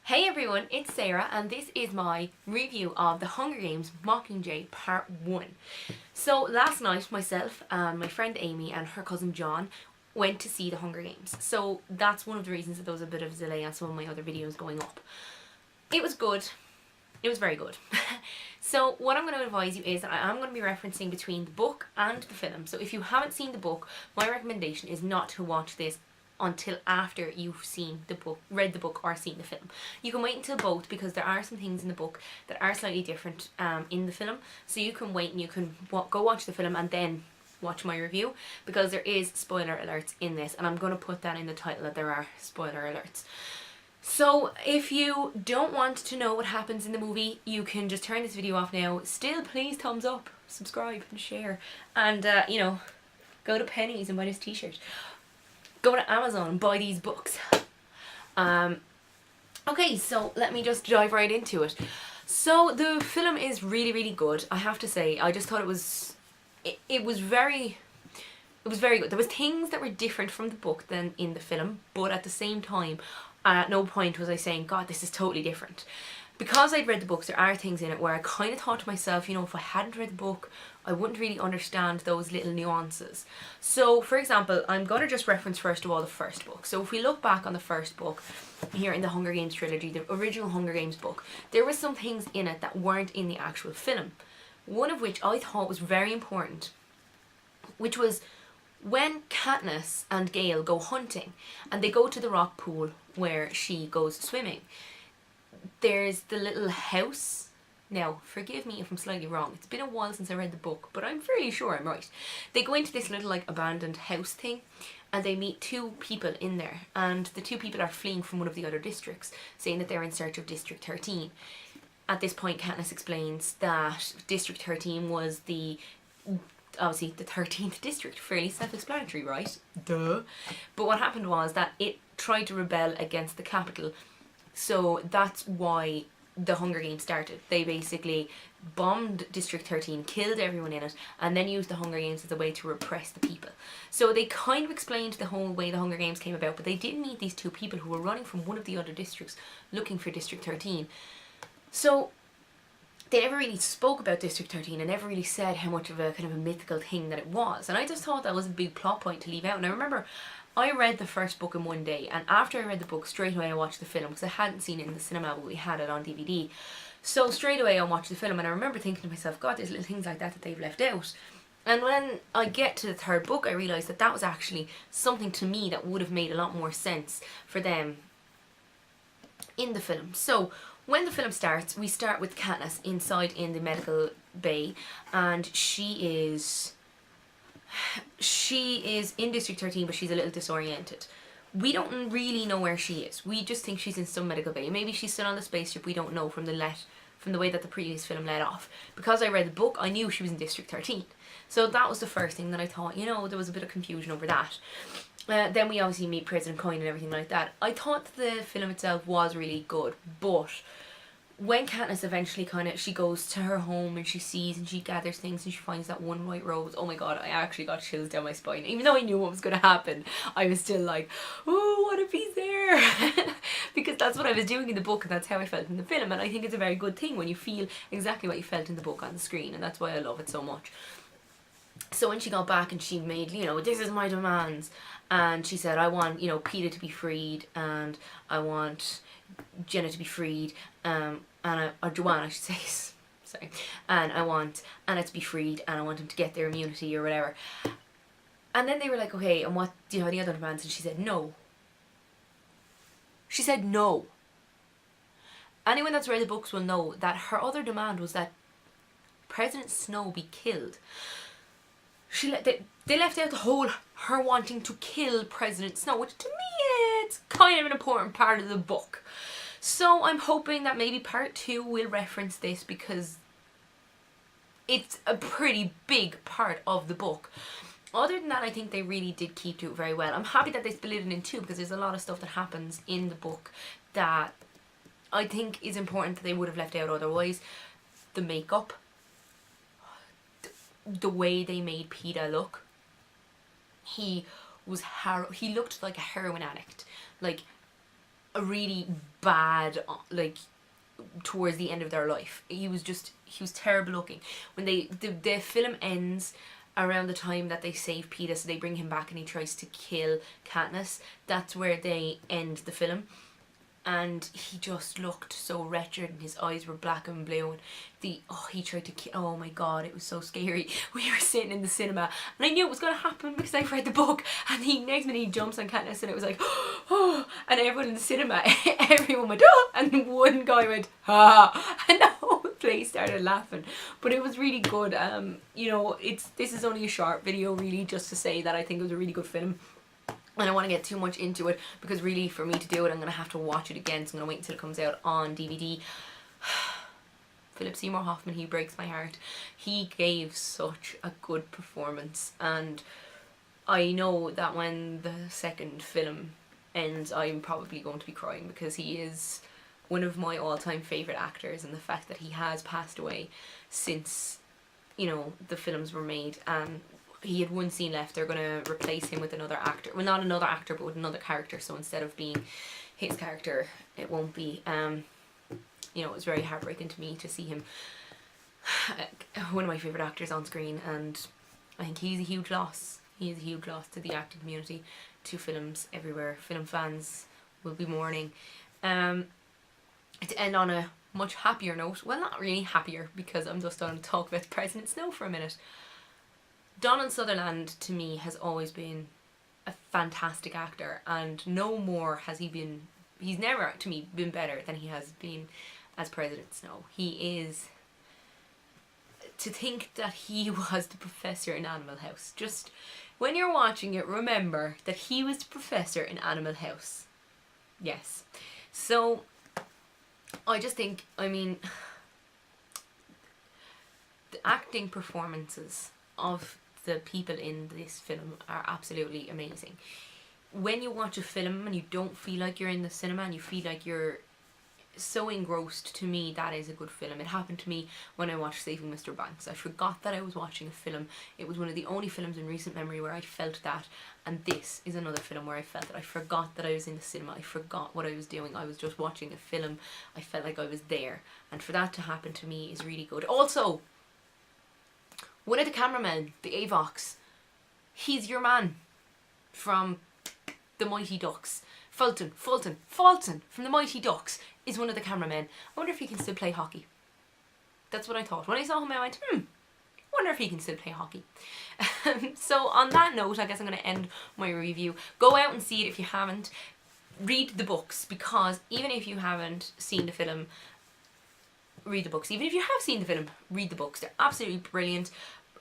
Hey everyone, it's Sarah and this is my review of The Hunger Games Mockingjay Part 1. So last night myself and my friend Amy and her cousin John went to see The Hunger Games. So that's one of the reasons that there was a bit of a delay on some of my other videos going up. It was good. It was very good. So what I'm going to advise you is that I am going to be referencing between the book and the film. So if you haven't seen the book, my recommendation is not to watch this until after you've seen the book, read the book or seen the film. You can wait until both because there are some things in the book that are slightly different in the film. So you can wait and you can go watch the film and then watch my review, because there is spoiler alerts in this, and I'm going to put that in the title that there are spoiler alerts. So if you don't want to know what happens in the movie, you can just turn this video off now. Still, please thumbs up, subscribe and share, and you know, go to Penny's and buy this t-shirt. Go to Amazon and buy these books. Okay, so let me just dive right into it. So the film is really good, I have to say. I just thought it was very good. There was things that were different from the book than in the film, but at the same time, at no point was I saying, God, this is totally different. Because I'd read the books, there are things in it where I kind of thought to myself, you know, if I hadn't read the book, I wouldn't really understand those little nuances. So, for example, I'm going to just reference first of all the first book. So if we look back on the first book, here in the Hunger Games trilogy, the original Hunger Games book, there were some things in it that weren't in the actual film. One of which I thought was very important, which was when Katniss and Gale go hunting and they go to the rock pool where she goes swimming, there's the little house. Now, forgive me if I'm slightly wrong. It's been a while since I read the book, but I'm fairly sure I'm right. They go into this little like abandoned house thing and they meet two people in there, and the two people are fleeing from one of the other districts, saying that they're in search of District 13. At this point, Katniss explains that District 13 was obviously the 13th district. Fairly self-explanatory, right? Duh. But what happened was that it tried to rebel against the capital. So that's why the Hunger Games started. They basically bombed District 13, killed everyone in it, and then used the Hunger Games as a way to repress the people. So they kind of explained the whole way the Hunger Games came about, but they did meet these two people who were running from one of the other districts looking for District 13. So they never really spoke about District 13 and never really said how much of a kind of a mythical thing that it was. And I just thought that was a big plot point to leave out. And I remember I read the first book in one day, and after I read the book, straight away I watched the film, because I hadn't seen it in the cinema, but we had it on DVD. So straight away I watched the film, and I remember thinking to myself, God, there's little things like that they've left out. And when I get to the third book, I realised that that was actually something to me that would have made a lot more sense for them in the film. So when the film starts, we start with Katniss inside in the medical bay, and she is in District 13, but she's a little disoriented. We don't really know where she is. We just think she's in some medical bay. Maybe she's still on the spaceship, we don't know, from the way that the previous film led off. Because I read the book, I knew she was in District 13. So that was the first thing that I thought, you know, there was a bit of confusion over that. Then we obviously meet President Coin and everything like that. I thought the film itself was really good, but when Katniss eventually she goes to her home and she sees and she gathers things and she finds that one white rose, oh my God, I actually got chills down my spine. Even though I knew what was going to happen, I was still like, oh, what if he's there? Because that's what I was doing in the book, and that's how I felt in the film. And I think it's a very good thing when you feel exactly what you felt in the book on the screen, and that's why I love it so much. So when she got back and she made, you know, this is my demands, and she said, I want, you know, Peeta to be freed, and I want Jenna to be freed, or Joanna, I should say, sorry, and I want Anna to be freed, and I want them to get their immunity or whatever. And then they were like, okay, and what, do you have any other demands? And she said, no. She said no. Anyone that's read the books will know that her other demand was that President Snow be killed. They left out the whole her wanting to kill President Snow, which to me it's kind of an important part of the book. So I'm hoping that maybe part 2 will reference this, because it's a pretty big part of the book. Other than that, I think they really did keep to it very well. I'm happy that they split it in two, because there's a lot of stuff that happens in the book that I think is important that they would have left out otherwise. The makeup, the way they made Peeta look. He looked like a heroin addict. Like, a really bad, like, towards the end of their life. He was terrible looking. When the film ends around the time that they save Peeta, so they bring him back and he tries to kill Katniss. That's where they end the film. And he just looked so wretched, and his eyes were black and blue, and he tried to kill. Oh my god, it was so scary. We were sitting in the cinema and I knew it was going to happen because I've read the book, and next minute he jumps on Katniss and it was like, oh, and everyone in the cinema, everyone went, oh, and one guy went, ah, and the whole place started laughing. But it was really good. You know, this is only a short video really, just to say that I think it was a really good film. I don't want to get too much into it, because really for me to do it I'm going to have to watch it again, so I'm going to wait until it comes out on DVD. Philip Seymour Hoffman, he breaks my heart. He gave such a good performance, and I know that when the second film ends I'm probably going to be crying, because he is one of my all-time favourite actors, and the fact that he has passed away since, you know, the films were made, and he had one scene left. They're going to replace him with another actor. Well, not another actor, but with another character. So instead of being his character, it won't be. You know, it was very heartbreaking to me to see him, one of my favourite actors, on screen. And I think he's a huge loss. He is a huge loss to the acting community, to films everywhere. Film fans will be mourning. To end on a much happier note. Well, not really happier, because I'm just going to talk about President Snow for a minute. Donald Sutherland, to me, has always been a fantastic actor, and no more has he been. He's never, to me, been better than he has been as President Snow. He is. To think that he was the professor in Animal House. Just when you're watching it, remember that he was the professor in Animal House. Yes. So, I just think, I mean, the acting performances of the people in this film are absolutely amazing. When you watch a film and you don't feel like you're in the cinema and you feel like you're so engrossed, to me that is a good film. It happened to me when I watched Saving Mr. Banks. I forgot that I was watching a film. It was one of the only films in recent memory where I felt that, and this is another film where I felt that. I forgot that I was in the cinema. I forgot what I was doing. I was just watching a film. I felt like I was there, and for that to happen to me is really good. Also, one of the cameramen, the Avox, he's your man from the Mighty Ducks. Fulton from the Mighty Ducks is one of the cameramen. I wonder if he can still play hockey. That's what I thought. When I saw him, I went, wonder if he can still play hockey. So on that note, I guess I'm going to end my review. Go out and see it if you haven't. Read the books, because even if you haven't seen the film, read the books. Even if you have seen the film, read the books. They're absolutely brilliant.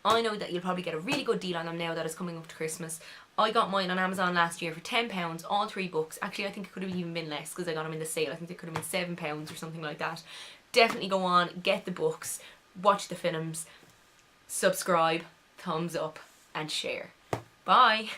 I know that you'll probably get a really good deal on them now that it's coming up to Christmas. I got mine on Amazon last year for £10, all 3 books. Actually, I think it could have even been less because I got them in the sale. I think it could have been £7 or something like that. Definitely go on, get the books, watch the films, subscribe, thumbs up, and share. Bye!